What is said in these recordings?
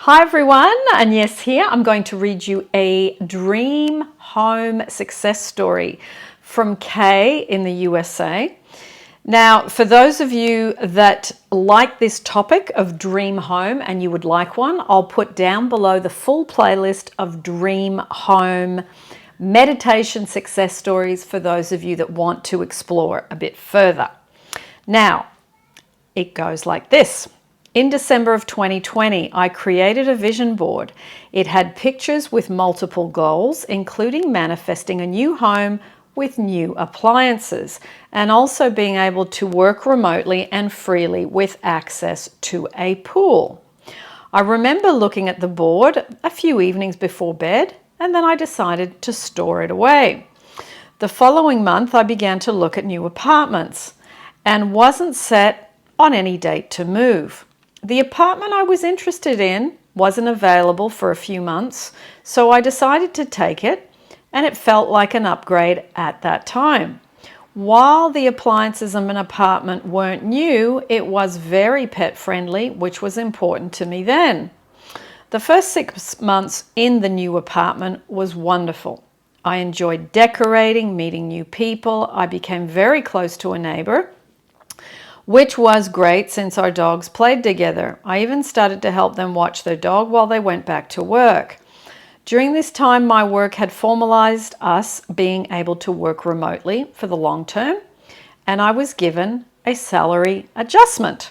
Hi everyone, Agnes here. I'm going to read you a dream home success story from Kay in the USA. Now, for those of you that like this topic of dream home and you would like one, I'll put down below the full playlist of dream home meditation success stories for those of you that want to explore a bit further. Now, it goes like this. In December of 2020, I created a vision board. It had pictures with multiple goals, including manifesting a new home with new appliances and also being able to work remotely and freely with access to a pool. I remember looking at the board a few evenings before bed, and then I decided to store it away. The following month, I began to look at new apartments and wasn't set on any date to move. The apartment I was interested in wasn't available for a few months, so I decided to take it, and it felt like an upgrade at that time. While the appliances in an apartment weren't new, it was very pet friendly, which was important to me then. The first 6 months in the new apartment was wonderful. I enjoyed decorating, meeting new people. I became very close to a neighbor, which was great since our dogs played together. I even started to help them watch their dog while they went back to work. During this time, my work had formalized us being able to work remotely for the long term, and I was given a salary adjustment.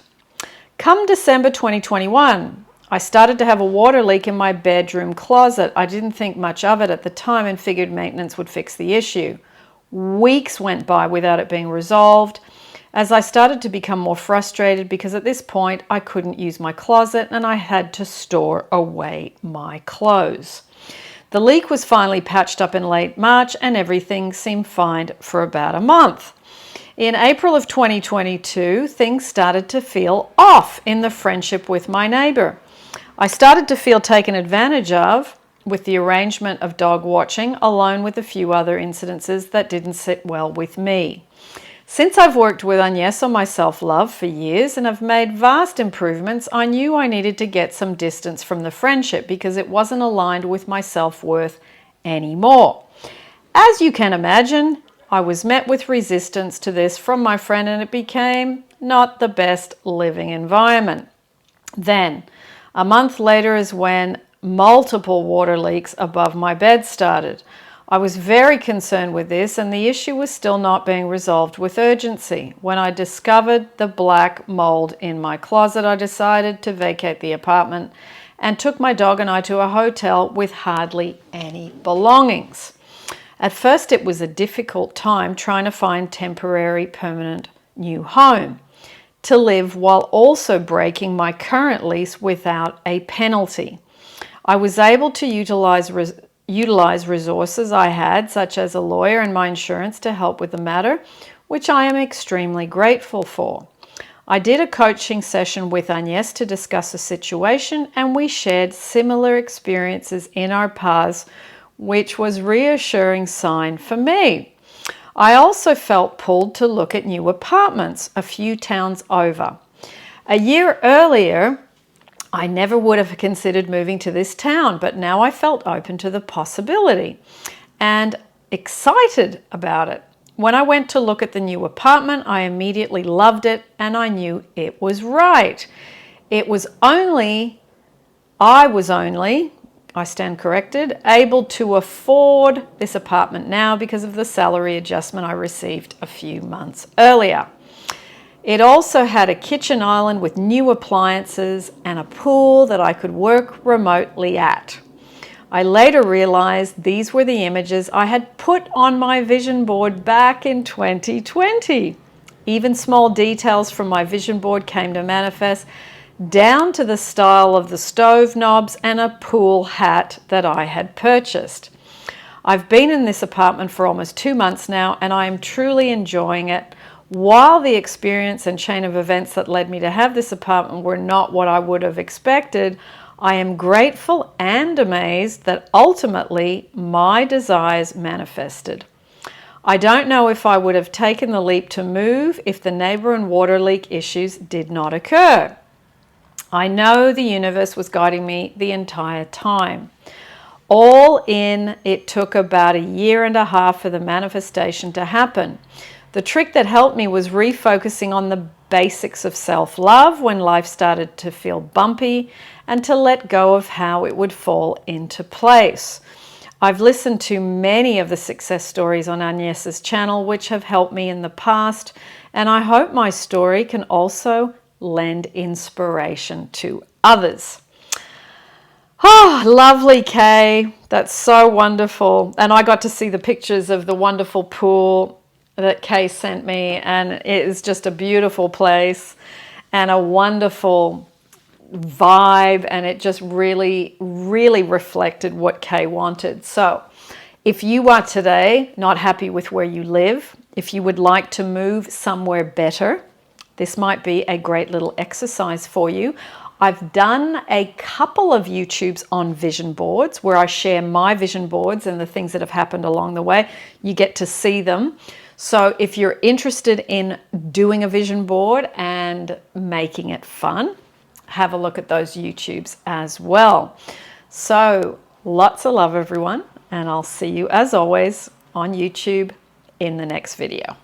Come December 2021, I started to have a water leak in my bedroom closet. I didn't think much of it at the time and figured maintenance would fix the issue. Weeks went by without it being resolved, as I started to become more frustrated because at this point I couldn't use my closet and I had to store away my clothes. The leak was finally patched up in late March and everything seemed fine for about a month. In April of 2022, things started to feel off in the friendship with my neighbor. I started to feel taken advantage of with the arrangement of dog watching, along with a few other incidences that didn't sit well with me. Since I've worked with Agnes on my self-love for years and have made vast improvements, I knew I needed to get some distance from the friendship because it wasn't aligned with my self-worth anymore. As you can imagine, I was met with resistance to this from my friend and it became not the best living environment. Then, a month later is when multiple water leaks above my bed started. I was very concerned with this and the issue was still not being resolved with urgency. When I discovered the black mold in my closet, I decided to vacate the apartment and took my dog and I to a hotel with hardly any belongings. At first, it was a difficult time trying to find temporary, permanent new home to live while also breaking my current lease without a penalty. I was able to utilize resources I had, such as a lawyer and my insurance, to help with the matter, which I am extremely grateful for. I did a coaching session with Agnes to discuss the situation, and we shared similar experiences in our paths, which was a reassuring sign for me. I also felt pulled to look at new apartments a few towns over. A year earlier, I never would have considered moving to this town, but now I felt open to the possibility and excited about it. When I went to look at the new apartment, I immediately loved it and I knew it was right. I was only, I stand corrected, able to afford this apartment now because of the salary adjustment I received a few months earlier. It also had a kitchen island with new appliances and a pool that I could work remotely at. I later realized these were the images I had put on my vision board back in 2020. Even small details from my vision board came to manifest, down to the style of the stove knobs and a pool hat that I had purchased. I've been in this apartment for almost 2 months now and I am truly enjoying it. While the experience and chain of events that led me to have this apartment were not what I would have expected, I am grateful and amazed that ultimately my desires manifested. I don't know if I would have taken the leap to move if the neighbor and water leak issues did not occur. I know the universe was guiding me the entire time. All in, it took about 1.5 years for the manifestation to happen. The trick that helped me was refocusing on the basics of self-love when life started to feel bumpy, and to let go of how it would fall into place. I've listened to many of the success stories on Agnes's channel, which have helped me in the past, and I hope my story can also lend inspiration to others. Oh, lovely, Kay. That's so wonderful. And I got to see the pictures of the wonderful pool that Kay sent me, and it is just a beautiful place and a wonderful vibe, and it just really, really reflected what Kay wanted. So if you are today not happy with where you live, if you would like to move somewhere better, this might be a great little exercise for you. I've done a couple of YouTubes on vision boards where I share my vision boards and the things that have happened along the way. You get to see them. So if you're interested in doing a vision board and making it fun, have a look at those YouTubes as well. So lots of love, everyone, and I'll see you as always on YouTube in the next video.